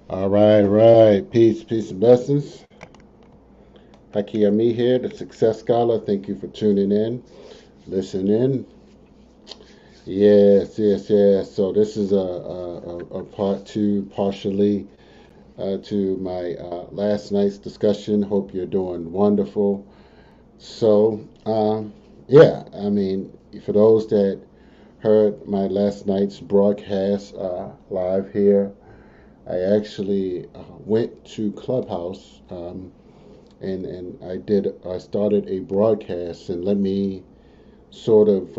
All right, right. Peace, and blessings. Hakia Me here, the Success Scholar. Thank you for tuning in, listening. Yes. So this is a part two, partially to my last night's discussion. Hope you're doing wonderful. So, yeah, I mean, for those that heard my last night's broadcast live here, I actually went to Clubhouse. And I started a broadcast, and let me sort of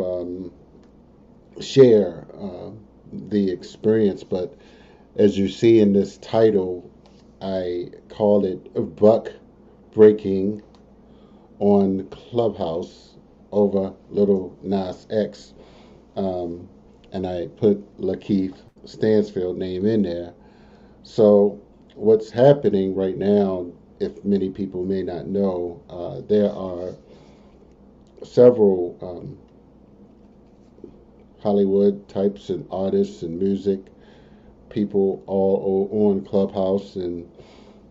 share the experience. But as you see in this title, I call it Buck Breaking on Clubhouse over Lil Nas X, um, and I put Lakeith Stansfield name in there. So what's happening right now, if many people may not know, there are several Hollywood types and artists and music people all on Clubhouse. And,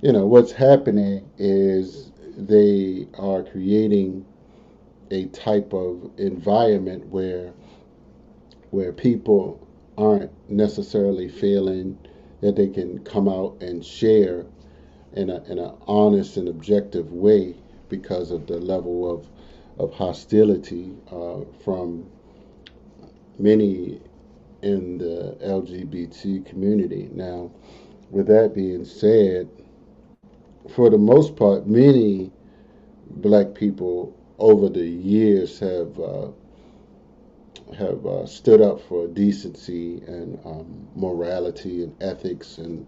what's happening is they are creating a type of environment where people aren't necessarily feeling that they can come out and share in an honest and objective way because of the level of hostility from many in the LGBT community. Now, with that being said, for the most part, many black people over the years have stood up for decency and morality and ethics, and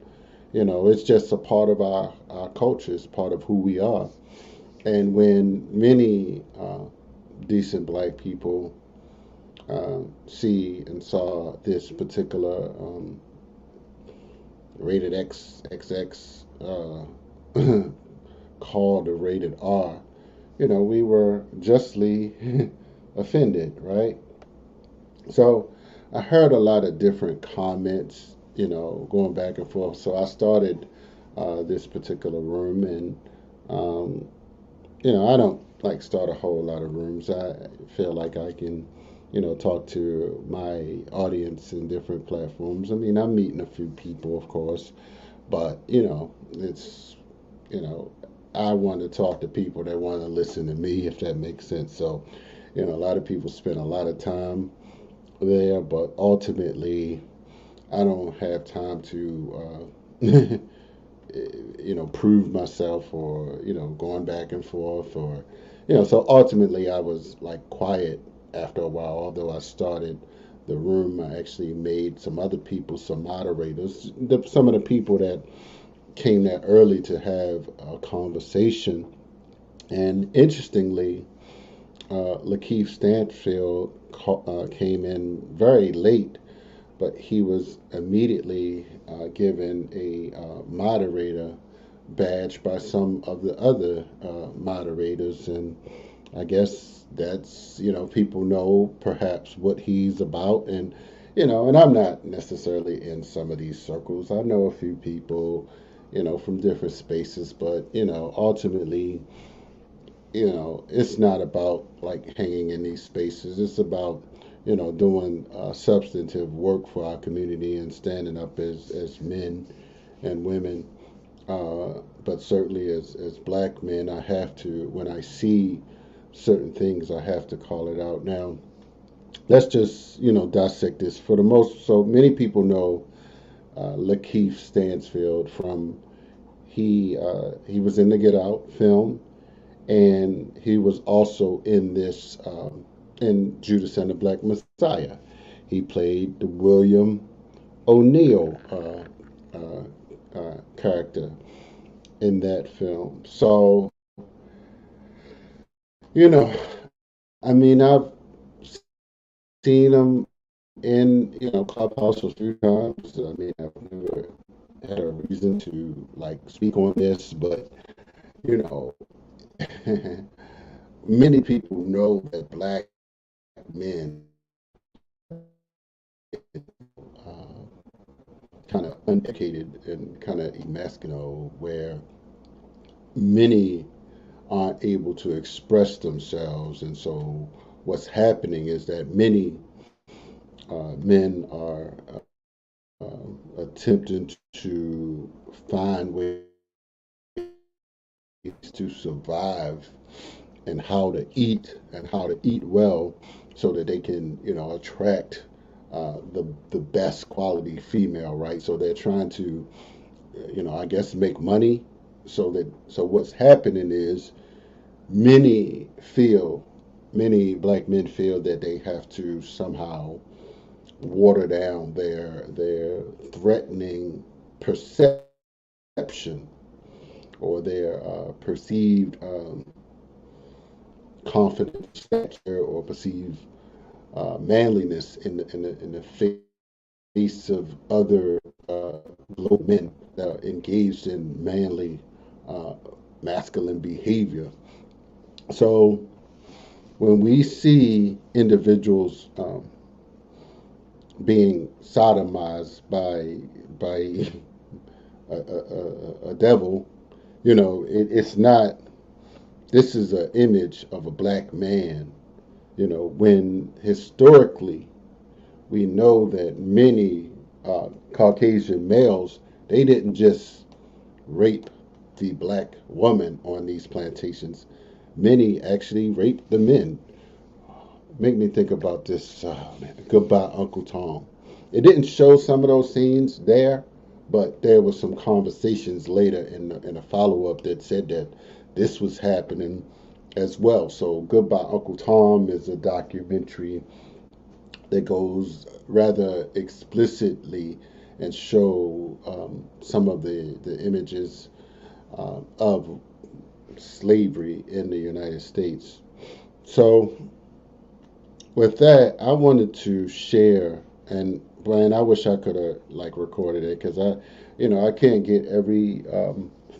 it's just a part of our culture. It's part of who we are. And when many decent black people see and saw this particular rated X XX called a rated R, we were justly offended, right? So I heard a lot of different comments, going back and forth. So I started this particular room, and um, I don't like start a whole lot of rooms. I feel like I can, talk to my audience in different platforms. I mean, I'm meeting a few people, of course, but it's, you know, I want to talk to people that want to listen to me, if that makes sense. So, a lot of people spend a lot of time there, but ultimately, I don't have time to, prove myself, or going back and forth, or so ultimately I was like quiet after a while. Although I started the room, I actually made some other people some moderators, some of the people that came there early to have a conversation. And interestingly, Lakeith Stanfield came in very late, but he was immediately given a moderator badge by some of the other moderators. And I guess that's, people know perhaps what he's about. And, and I'm not necessarily in some of these circles. I know a few people, from different spaces, but, ultimately, it's not about like hanging in these spaces. It's about, doing substantive work for our community and standing up as men and women. But certainly as black men, I have to, when I see certain things, I have to call it out. Now, let's just, dissect this. For the most, so many people know Lakeith Stansfield from, he was in the Get Out film, and he was also in this in Judas and the Black Messiah. He played the William O'Neill character in that film. So you know, I mean, I've seen him in Clubhouse a few times. I mean, I've never had a reason to like speak on this, but you know, many people know that black men uh, kind of uneducated and kind of emasculate, where many aren't able to express themselves. And so what's happening is that many men are attempting to find ways to survive and how to eat well so that they can, attract the best quality female, right? So they're trying to, I guess, make money. So what's happening is many feel, many black men feel that they have to somehow water down their threatening perception or their perceived confident stature or perceived manliness in the face of other global men that are engaged in manly masculine behavior. So when we see individuals being sodomized by a devil, it's not. This is an image of a black man. When historically we know that many Caucasian males, they didn't just rape the black woman on these plantations. Many actually raped the men. Make me think about this. Goodbye, Uncle Tom. It didn't show some of those scenes there, but there was some conversations later in a follow up that said that this was happening as well. So, Goodbye, Uncle Tom is a documentary that goes rather explicitly and show some of the images of slavery in the United States. So, with that, I wanted to share, and Brian, I wish I could have recorded it because I can't get every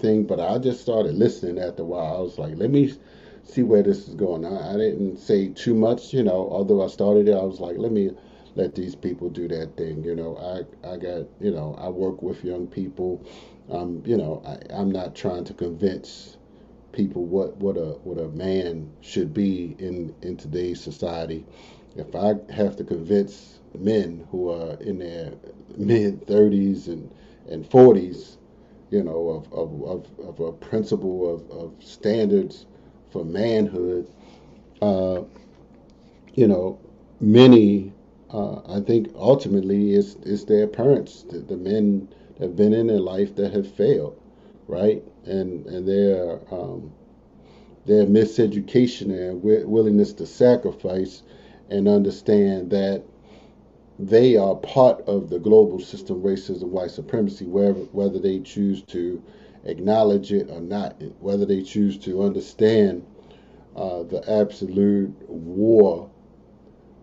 thing, but I just started listening after a while. I was like, let me see where this is going. I didn't say too much, although I started it, I was like, let me let these people do that thing. I got, I work with young people. I'm not trying to convince people what a man should be in today's society. If I have to convince men who are in their mid 30s and 40s, of a principle of standards for manhood, many, I think ultimately it's their parents, the men that have been in their life that have failed, right? And their miseducation and willingness to sacrifice and understand that they are part of the global system, racism, white supremacy, whether they choose to acknowledge it or not, whether they choose to understand the absolute war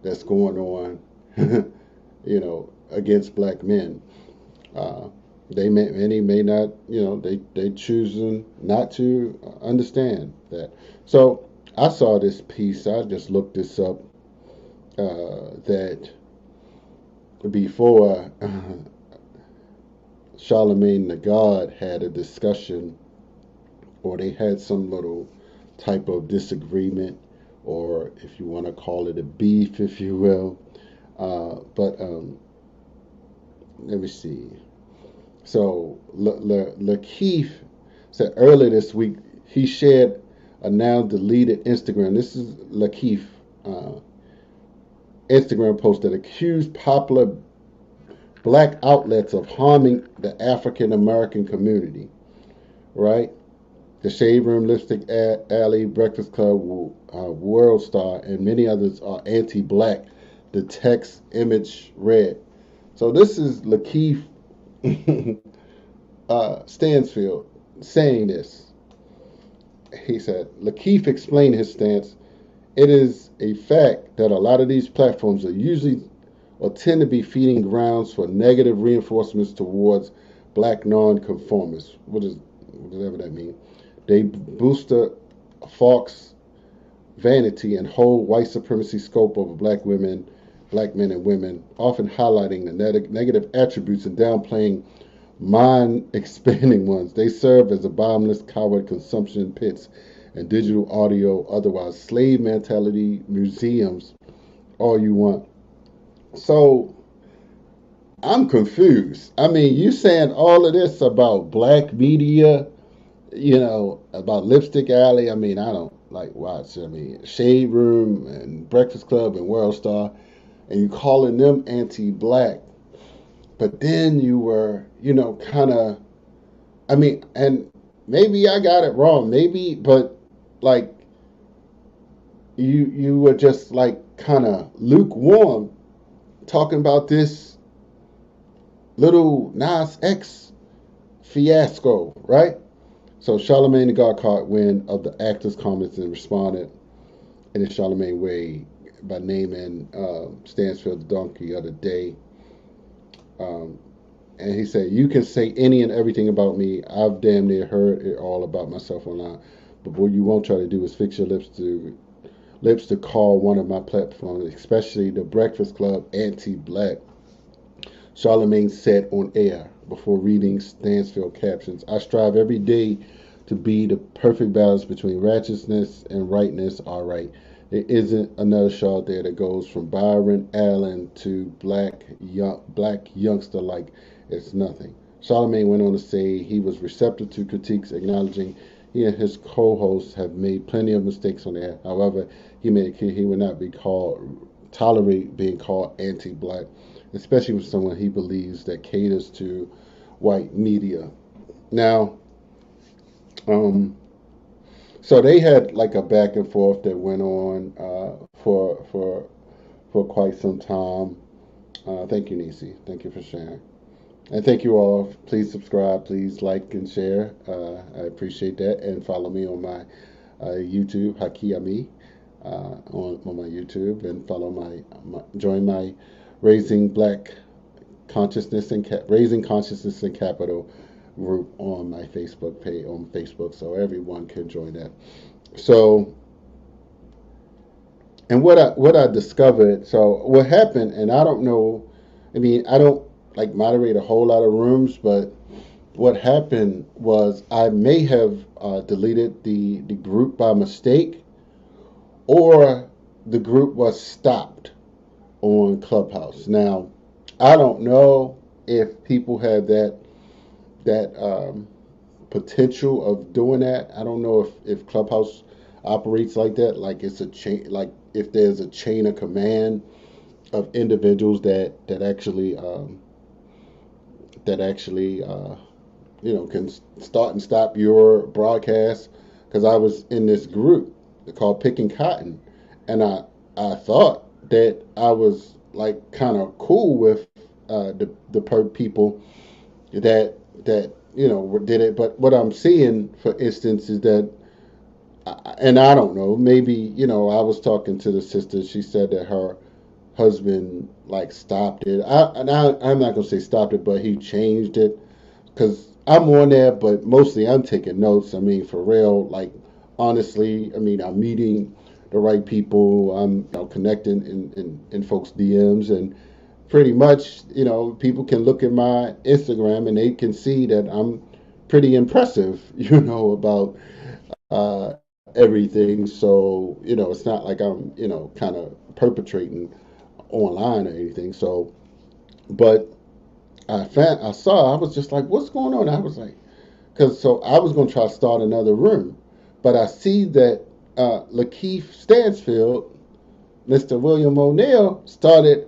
that's going on, against black men. Many may not, they choosing not to understand that. So I saw this piece. I just looked this up. That before Charlemagne the God had a discussion, or they had some little type of disagreement, or if you want to call it a beef, if you will. But let me see. So Lakeith said earlier this week he shared a now deleted Instagram. This is Lakeith Instagram post that accused popular black outlets of harming the African American community. Right? The Shade Room, Lipstick Alley, Breakfast Club, World Star, and many others are anti-black. The text image read. So this is Lakeith Stansfield saying this. He said, Lakeith explained his stance. It is a fact that a lot of these platforms are usually or tend to be feeding grounds for negative reinforcements towards black nonconformists. Whatever that means. They boost a false vanity and hold white supremacy scope over black women black men and women, often highlighting the negative attributes and downplaying mind expanding ones. They serve as a bottomless coward consumption pits and digital audio, otherwise slave mentality museums, all you want. So I'm confused. I mean, you saying all of this about black media, about Lipstick Alley. I mean, I don't like watch. I mean, Shade Room and Breakfast Club and World Star, and you calling them anti-black. But then you were, kind of. I mean, and maybe I got it wrong. Maybe, but like you were just like kind of lukewarm talking about this Lil Nas X fiasco, right? So Charlamagne the God caught wind of the actor's comments and responded in a Charlamagne way by naming Stansfield the donkey of the day. And he said, "You can say any and everything about me. I've damn near heard it all about myself online. But what you won't try to do is fix your lips to call one of my platforms, especially the Breakfast Club, anti-black." Charlamagne said on air before reading Stanfield captions, "I strive every day to be the perfect balance between righteousness and rightness. All right. There isn't another show out there that goes from Byron Allen to black youngster like it's nothing." Charlamagne went on to say he was receptive to critiques, acknowledging he and his co-hosts have made plenty of mistakes on air. However, he made it clear he would not tolerate being called anti-black, especially with someone he believes that caters to white media. Now, so they had like a back and forth that went on for quite some time. Thank you, Nisi. Thank you for sharing. And thank you all. Please subscribe. Please like and share. I appreciate that. And follow me on my YouTube, Haki Ami, on my YouTube. And follow join my Raising Black Consciousness and Raising Consciousness and Capital group on my Facebook page on Facebook, so everyone can join that. So, and what I discovered. So what happened, and I don't know. I mean, I don't like moderate a whole lot of rooms, but what happened was I may have deleted the group by mistake, or the group was stopped on Clubhouse. Now, I don't know if people have that potential of doing that. I don't know if Clubhouse operates like that, like it's a chain, like if there's a chain of command of individuals that actually can start and stop your broadcast. Because I was in this group called Picking Cotton, and I thought that I was like kind of cool with the people that did it. But what I'm seeing, for instance, is that, and I don't know, maybe I was talking to the sister. She said that her husband like stopped it. I'm not gonna say stopped it, but he changed it, because I'm on there, but mostly I'm taking notes. I mean, for real, like honestly, I mean, I'm meeting the right people. I'm connecting in folks' DMs, and pretty much, people can look at my Instagram and they can see that I'm pretty impressive, about everything. So, it's not like I'm, kind of perpetrating online or anything. So, but I was just like, what's going on? I was like, so I was going to try to start another room, but I see that Lakeith Stansfield, Mr. William O'Neill, started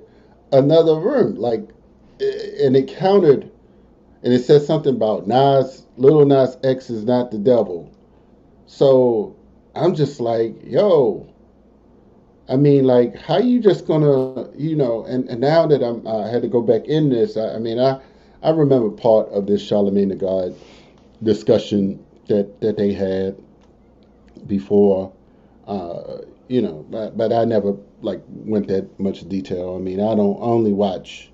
another room, like, and it countered, and it said something about Lil Nas X is not the devil. So I'm just like, yo, I mean, like, how you just gonna, and now that I had to go back in this, I remember part of this Charlamagne the God discussion that they had before, but I never like went that much detail. I mean, I only watch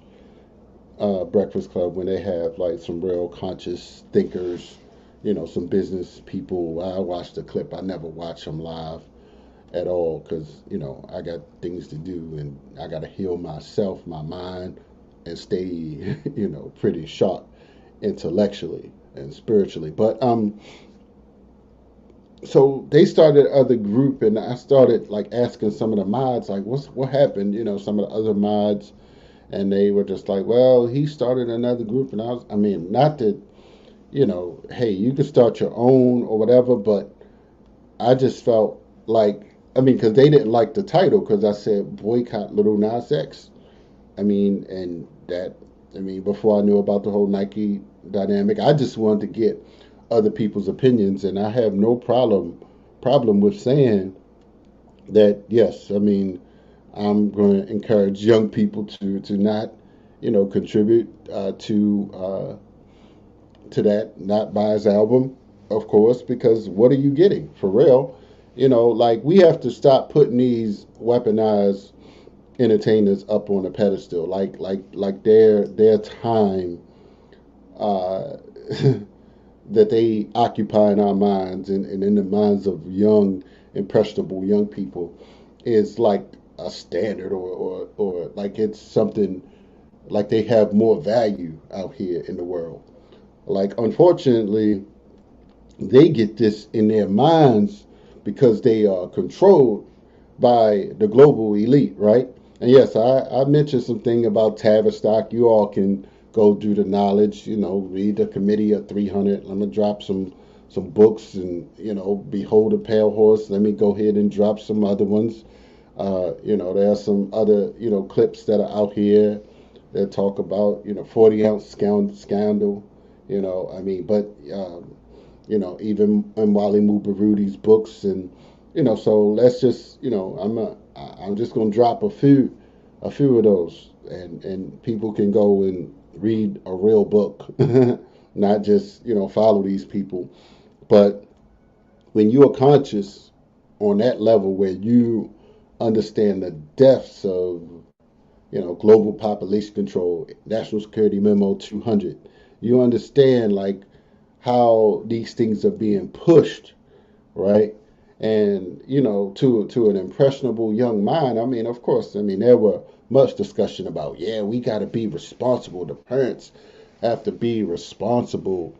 Breakfast Club when they have like some real conscious thinkers, some business people. I watch the clip. I never watch them live. at all, because I got things to do and I got to heal myself, my mind, and stay pretty sharp intellectually and spiritually. But so they started other group, and I started like asking some of the mods like what happened, some of the other mods, and they were just like, well, he started another group. And I mean, not that, hey, you can start your own or whatever, but I just felt like, I mean, because they didn't like the title, because I said boycott Lil Nas X. I mean, and that, I mean, before I knew about the whole Nike dynamic, I just wanted to get other people's opinions, and I have no problem with saying that. Yes, I mean, I'm going to encourage young people to not, contribute to that, not buy his album, of course, because what are you getting for real? Like, we have to stop putting these weaponized entertainers up on a pedestal, like their time uh, that they occupy in our minds, and in the minds of young, impressionable young people, is like a standard, or like it's something, like they have more value out here in the world. Like, unfortunately, they get this in their minds because they are controlled by the global elite, right? And yes, I mentioned something about Tavistock. You all can go do the knowledge, read the Committee of 300. I'm gonna drop some books, and Behold a Pale Horse. Let me go ahead and drop some other ones. There are some other clips that are out here that talk about 40-ounce scandal. I mean, but even in Wally Mubarudi's books, and so let's just I'm just gonna drop a few of those, and people can go and read a real book, not just follow these people. But when you are conscious on that level, where you understand the depths of global population control, national security memo 200, you understand like how these things are being pushed, right? And to an impressionable young mind, I mean, of course, I mean, there were much discussion about, yeah, we got to be responsible. The parents have to be responsible.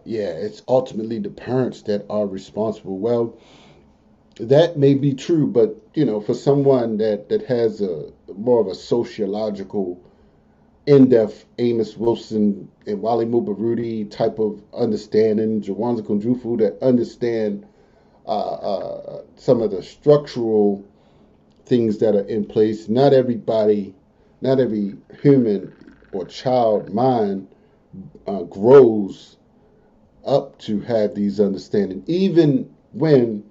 Yeah, it's ultimately the parents that are responsible. Well, that may be true, but for someone that has a more of a sociological, in-depth Amos Wilson and Wally Mubarudi type of understanding, Jawanza Kunjufu, that understand some of the structural things that are in place. Not everybody, not every human or child mind grows up to have these understanding. Even when,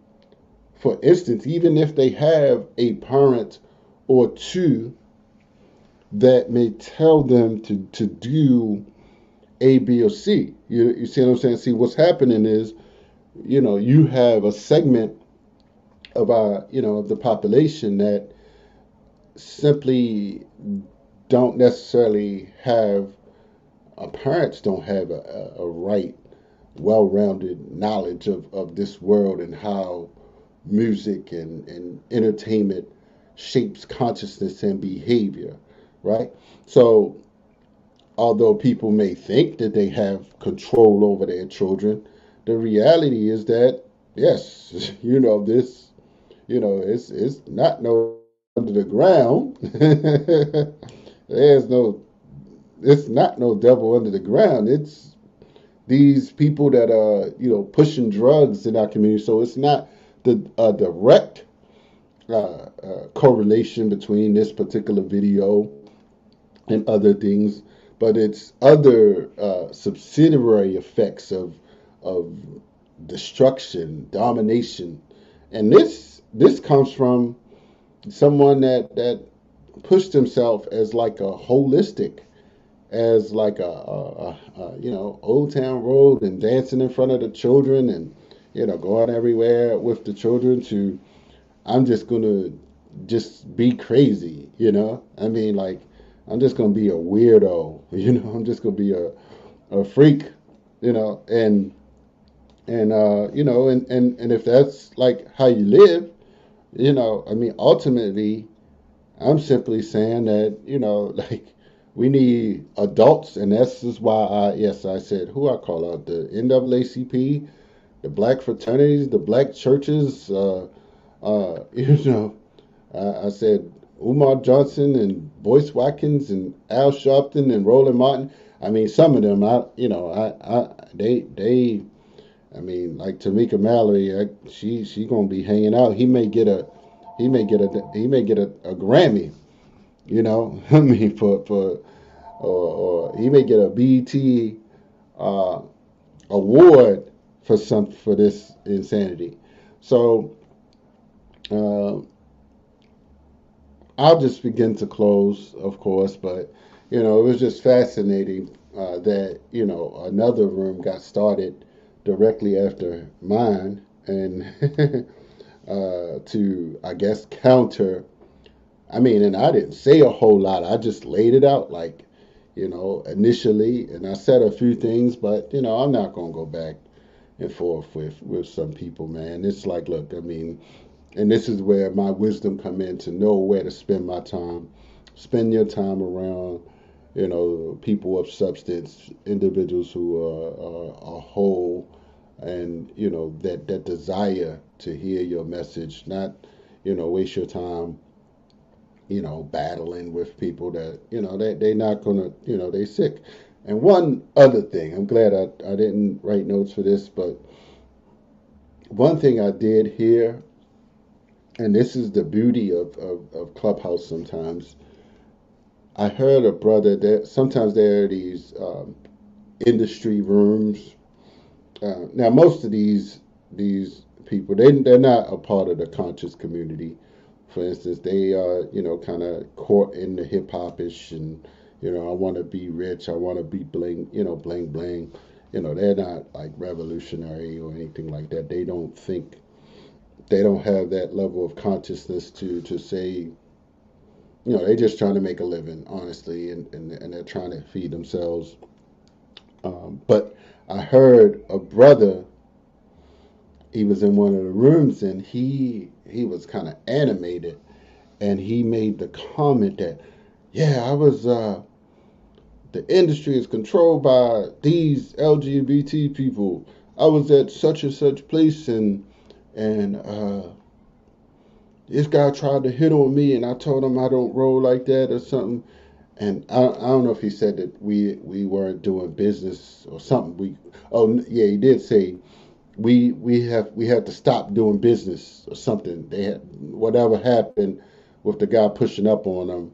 for instance, even if they have a parent or two that may tell them to do A, B, or C. You see what I'm saying? See, what's happening is, you have a segment of of the population that simply don't necessarily have, parents don't have a right, well-rounded knowledge of this world, and how music and entertainment shapes consciousness and behavior, right? So, although people may think that they have control over their children, the reality is that, yes, this, it's not no under the ground. There's no, it's not no devil under the ground. It's these people that are, pushing drugs in our community. So it's not the direct correlation between this particular video and other things, but it's other subsidiary effects of destruction, domination, and this comes from someone that pushed himself as like a holistic, as like a Old Town Road, and dancing in front of the children, and going everywhere with the children, to I'm just gonna just be crazy, I mean, like, I'm just gonna be a weirdo, I'm just gonna be a freak, and and if that's like how you live, I mean, ultimately, I'm simply saying that, like we need adults, and that's just why I said who I call out the NAACP, the black fraternities, the black churches, you know, I said Umar Johnson and Boyce Watkins and Al Sharpton and Roland Martin. I mean, some of them, I mean, like Tamika Mallory, she gonna be hanging out. He may get a Grammy. I mean, or he may get a BET uh, award for this insanity. So uh, I'll just begin to close, of course, but it was just fascinating that another room got started directly after mine, and to I guess counter. I mean, and I didn't say a whole lot. I just laid it out like initially, and I said a few things, but I'm not gonna go back and forth with some people, man. It's like, look, I mean, and this is where my wisdom come in to know where to spend my time. Spend your time around, people of substance, individuals who are whole, and that desire to hear your message, not waste your time battling with people that they're not gonna they sick. And one other thing, I'm glad I didn't write notes for this, but one thing I did hear, and this is the beauty of Clubhouse sometimes. I heard a brother that sometimes there are these industry rooms. Now, most of these people, they're not a part of the conscious community. For instance, they are, kind of caught in the hip hop ish, and I want to be rich, I want to be bling, bling bling. They're not like revolutionary or anything like that. They don't have that level of consciousness to say, they're just trying to make a living, honestly, and they're trying to feed themselves. But I heard a brother, he was in one of the rooms, and he was kind of animated, and he made the comment that, yeah, the industry is controlled by these LGBT people. I was at such and such place, and this guy tried to hit on me, and I told him I don't roll like that or something. And I don't know if he said that we weren't doing business or something. Yeah, he did say we had to stop doing business or something. They had whatever happened with the guy pushing up on them.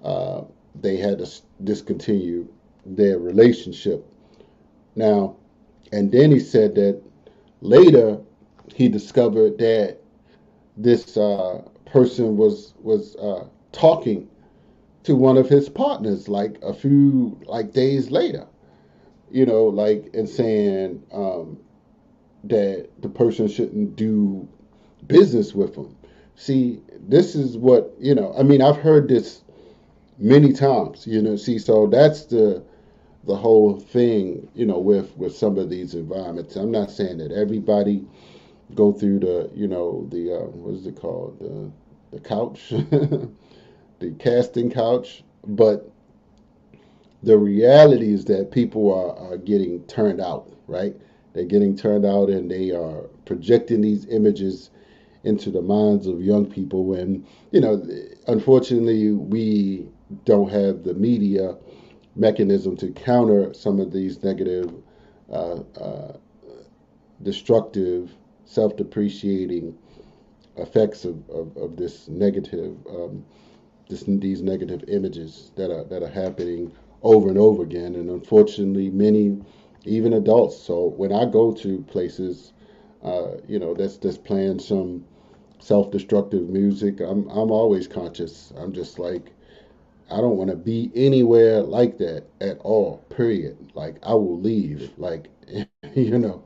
Uh, they had to discontinue their relationship. Now, and then he said that later he discovered that this person was talking to one of his partners like a few like days later, like, and saying that the person shouldn't do business with him. See, this is what I mean, I've heard this many times. See, so that's the whole thing. With some of these environments. I'm not saying that everybody go through the what is it called, the couch, the casting couch, but the reality is that people are getting turned out, right? They're getting turned out, and they are projecting these images into the minds of young people. And unfortunately, we don't have the media mechanism to counter some of these negative, uh, uh, destructive, self-depreciating effects of this negative, these negative images that are happening over and over again. And unfortunately, many, even adults. So when I go to places, that's playing some self-destructive music, I'm always conscious. I'm just like, I don't want to be anywhere like that at all. Period. Like, I will leave. Like, you know,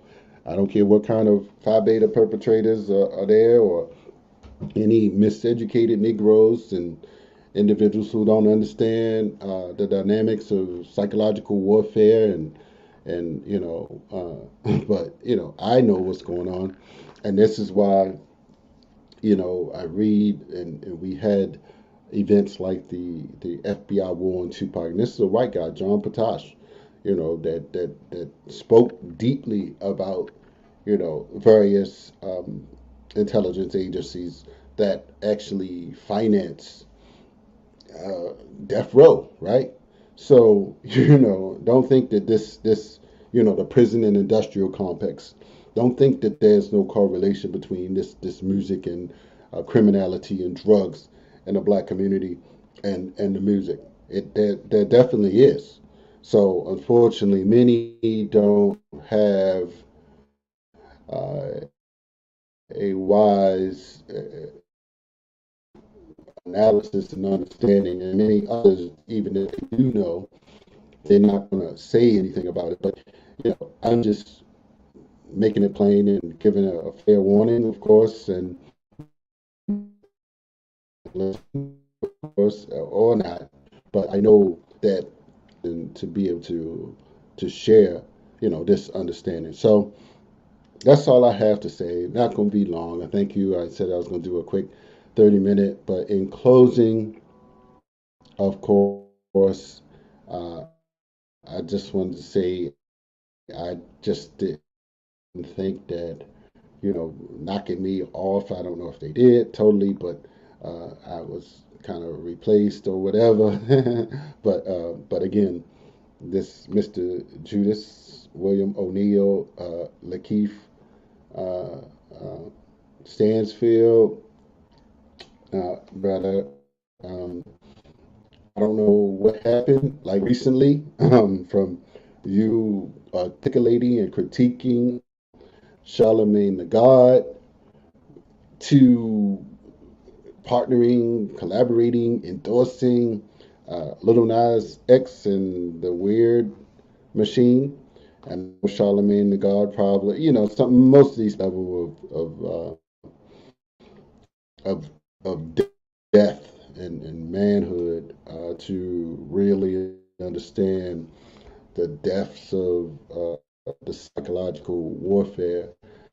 I don't care what kind of Phi Beta perpetrators are there, or any miseducated Negroes and individuals who don't understand the dynamics of psychological warfare, and but I know what's going on, and this is why I read, and we had events like the FBI war on Tupac. And this is a white guy, John Potash, that spoke deeply about, various intelligence agencies that actually finance death row, right? So, don't think that the prison and industrial complex, don't think that there's no correlation between this music and criminality and drugs in the black community and the music. There definitely is. So, unfortunately, many don't have uh, a wise analysis and understanding, and many others, even if they do know, they're not going to say anything about it. But I'm just making it plain and giving a fair warning, of course, and of course, or not. But I know that, and to be able to share, this understanding. So that's all I have to say. Not going to be long. I thank you. I said I was going to do a quick 30-minute, but in closing, of course, uh, I just wanted to say I just didn't think that, knocking me off. I don't know if they did totally, but I was kind of replaced or whatever. but again, this Mr. Judas, William O'Neill, Lakeith uh, uh, Stansfield, brother. Um, I don't know what happened, like recently, from you articulating and critiquing Charlemagne the God to partnering, collaborating, endorsing Lil Nas X and the Weird Machine, and Charlemagne the God probably, some most of these level of of death and manhood to really understand the depths of the psychological warfare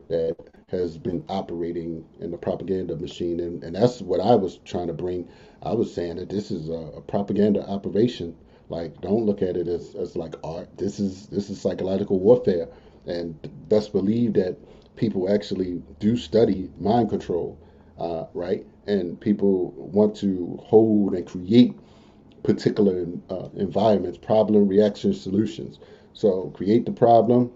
that has been operating in the propaganda machine. And that's what I was trying to bring. I was saying that this is a propaganda operation. Like, don't look at it as like art. This is psychological warfare. And best believe that people actually do study mind control, right? And people want to hold and create particular environments, problem, reaction, solutions. So create the problem,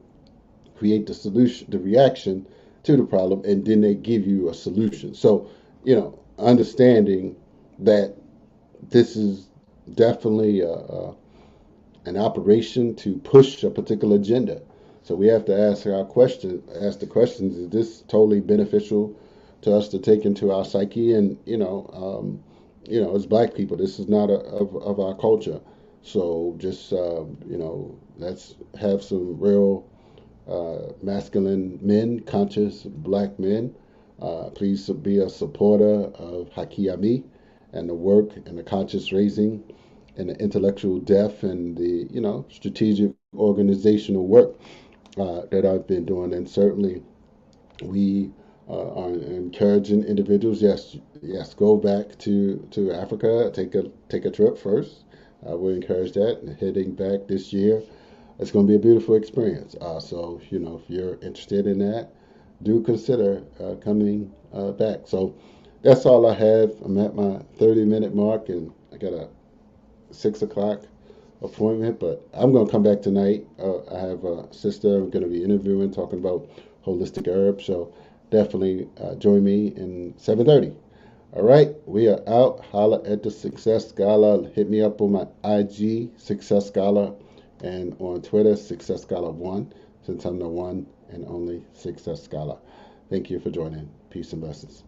create the solution, the reaction to the problem, and then they give you a solution. So, understanding that this is definitely an operation to push a particular agenda. So we have to ask the questions: is this totally beneficial to us to take into our psyche? And as Black people, this is not of our culture. So just let's have some real masculine men, conscious Black men. Please be a supporter of Hakiyami and the work and the conscious raising and the intellectual depth and the strategic organizational work that I've been doing. And certainly we are encouraging individuals. Yes, go back to Africa. Take a trip first. We encourage that. And heading back this year, it's going to be a beautiful experience. So if you're interested in that, do consider coming back. So that's all I have. I'm at my 30-minute mark, and I got a 6 o'clock appointment, but I'm going to come back tonight. I have a sister I'm going to be interviewing, talking about holistic herbs. So definitely join me in 7:30. All right, we are out. Holla at the Success Scholar. Hit me up on my IG, Success Scholar, and on Twitter, Success Scholar 1, since I'm the one and only Success Scholar. Thank you for joining. Peace and blessings.